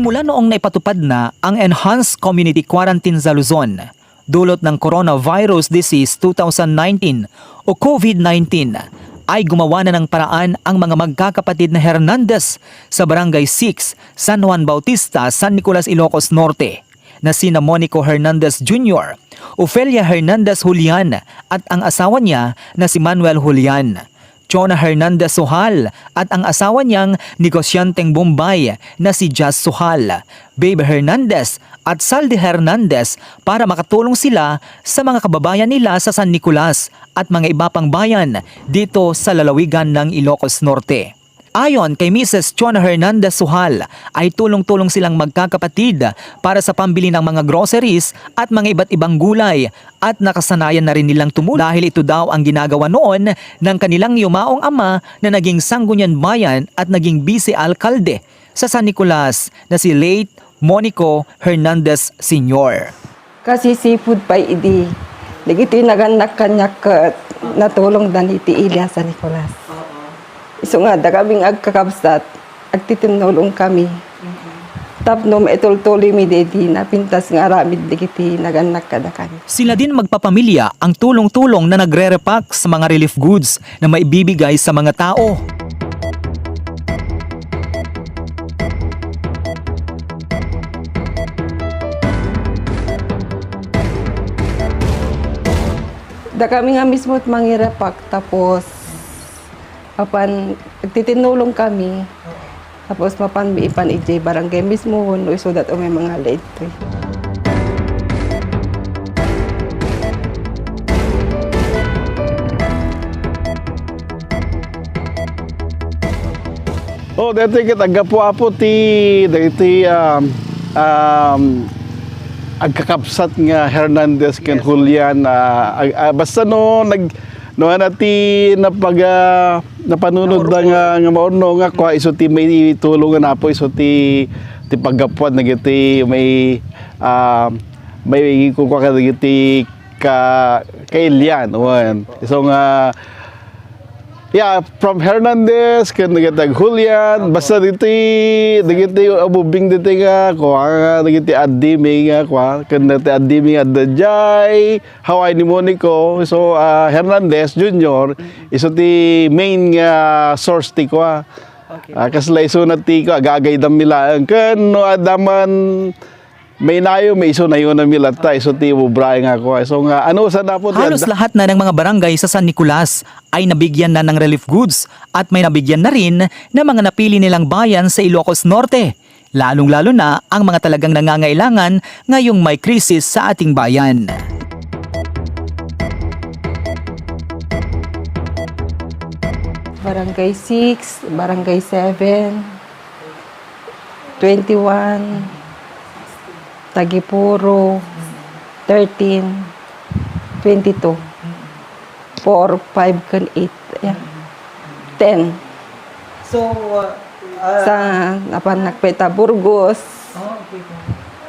Simula noong naipatupad na ang Enhanced Community Quarantine sa Luzon, dulot ng Coronavirus Disease 2019 o COVID-19, ay gumawa na ng paraan ang mga magkakapatid na Hernandez sa Barangay 6, San Juan Bautista, San Nicolas, Ilocos Norte, na sina Monico Hernandez Jr., Ofelia Hernandez Julian at ang asawa niya na si Manuel Julian, Chona Hernandez Suhal at ang asawa niyang negosyanteng Bombay na si Jazz Suhal, Babe Hernandez at Saldi Hernandez para makatulong sila sa mga kababayan nila sa San Nicolas at mga iba pang bayan dito sa lalawigan ng Ilocos Norte. Ayon kay Mrs. Chona Hernandez Suhal, ay tulong-tulong silang magkakapatid para sa pambili ng mga groceries at mga iba't ibang gulay at nakasanayan na rin nilang tumulong dahil ito daw ang ginagawa noon ng kanilang yumaong ama na naging Sangguniang Bayan at naging Vice Alcalde sa San Nicolas na si late Monico Hernandez Sr. Kasi seafood pa idi. Ligiti naganak kanyak natulong dan iti Ilya San Nicolas. Iso nga, da kaming agkakabsat, agtitinulong kami. Tapno maitultuloy mi dedi na pintas nga ramid digiti naganak kada kami. Sila din magpapamilya ang tulong-tulong na nagre-repack sa mga relief goods na maibibigay sa mga tao. Da kami nga mismo at mangirepack tapos apan titinulong kami. Tapos mapan ipan ijay barangay mismo no so that may mga late. Oh, dati kita agapo-apo ti agkakapsat nga Hernandez ken Julian basta no napanunod nga maunno nga kwa iso ti may tulungan apo iso ti paggapuan nagiti may kukuha ka nagiti kailian wan iso nga from Hernandez ken nagitag Julian basta diti abubing diti nga kwa nagiti addimi nga kwa ken diti addimi adjay haway ni Monico so Hernandez Jr. iso ti main nga source ti kwa kaslay so nati ko agagay dam nila ken no adaman may nayo, may iso na yun na milata, iso ti bubray nga ko. So nga, ano sa dapat? Halos lahat na ng mga barangay sa San Nicolas ay nabigyan na ng relief goods at may nabigyan na rin ng mga napili nilang bayan sa Ilocos Norte. Lalong-lalo na ang mga talagang nangangailangan ngayong may krisis sa ating bayan. Barangay 6, Barangay 7, 21, Tagipuro, 13, 22, 4, 5, kan 8, yeah. 10. So, Sa Nakpeta, Burgos,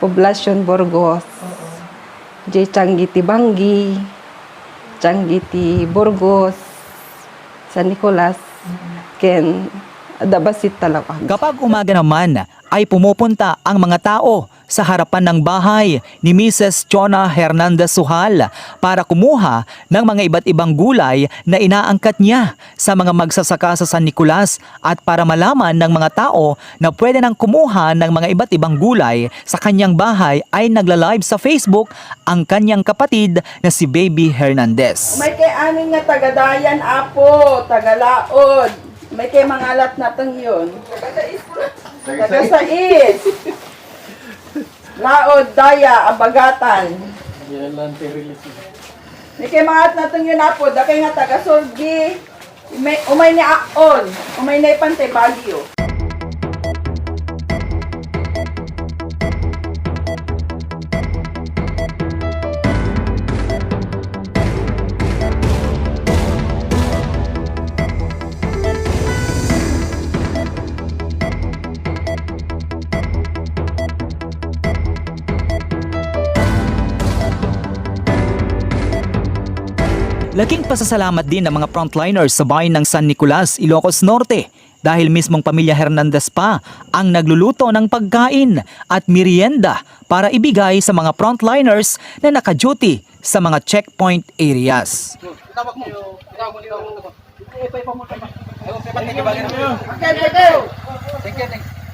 Poblacion Burgos, Changgiti Banggi, Changgiti Burgos, San Nicolas, ken Dabasit talaga. Kapag umaga naman ay pumupunta ang mga tao sa harapan ng bahay ni Mrs. Chona Hernandez Suhal para kumuha ng mga iba't ibang gulay na inaangkat niya sa mga magsasaka sa San Nicolas at para malaman ng mga tao na pwede nang kumuha ng mga iba't ibang gulay sa kanyang bahay ay nagla-live sa Facebook ang kanyang kapatid na si Baby Hernandez. May kay amin nga tagadayan apo, tagalaod. May kay mangalat natang yun. Tagasais. Laod, daya, abagatan. May kay mangalat natang yun apo. Dakay nga tagasolgi. Umay ni Aon. Umay na ipante Baguio. Laking pasasalamat din ng mga frontliners sa bayan ng San Nicolas, Ilocos Norte dahil mismong pamilya Hernandez pa ang nagluluto ng pagkain at merienda para ibigay sa mga frontliners na naka-duty sa mga checkpoint areas.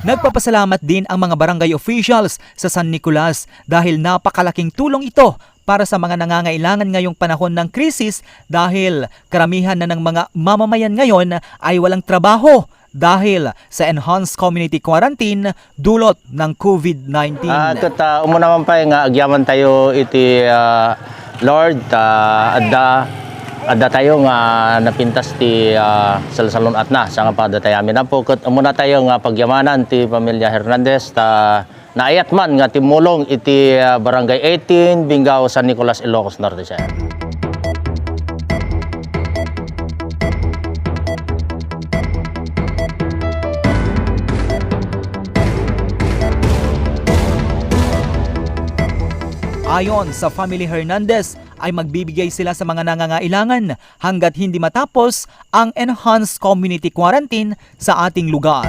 Nagpapasalamat din ang mga barangay officials sa San Nicolas dahil napakalaking tulong ito para sa mga nangangailangan ngayong panahon ng krisis dahil karamihan na ng mga mamamayan ngayon ay walang trabaho dahil sa enhanced community quarantine dulot ng COVID-19. Umo naman pa nga agyaman tayo iti Lord adda tayo nga napintas ti salsalon at na sa nga padatayami na po muna tayo nga pagyamanan ti pamilya Hernandez naayat man nga timulong iti barangay 18 Binggao San Nicolas Ilocos Norte siya. Ayon sa Family Hernandez ay magbibigay sila sa mga nangangailangan hanggat hindi matapos ang enhanced community quarantine sa ating lugar.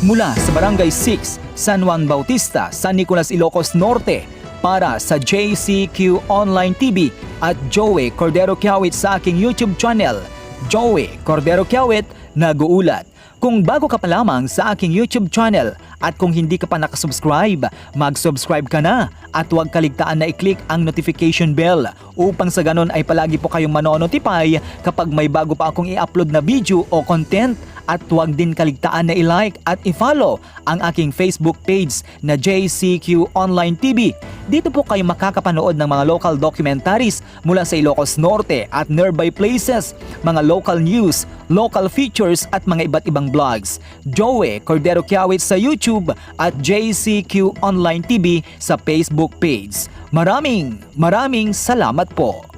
Mula sa Barangay 6, San Juan Bautista, San Nicolas, Ilocos Norte, para sa JCQ Online TV at Joey Cordero Kiawit sa aking YouTube channel, Joey Cordero Kiawit, nag-uulat. Kung bago ka pa lamang sa aking YouTube channel at kung hindi ka pa nakasubscribe, mag-subscribe ka na at huwag kaligtaan na i-click ang notification bell upang sa ganon ay palagi po kayong manonotify kapag may bago pa akong i-upload na video o content At huwag din kaligtaan na i-like at i-follow ang aking Facebook page na JCQ Online TV. Dito po kayo makakapanood ng mga local documentaries mula sa Ilocos Norte at nearby places, mga local news, local features at mga iba't ibang vlogs. Joey Cordero Kiawit sa YouTube at JCQ Online TV sa Facebook page. Maraming salamat po.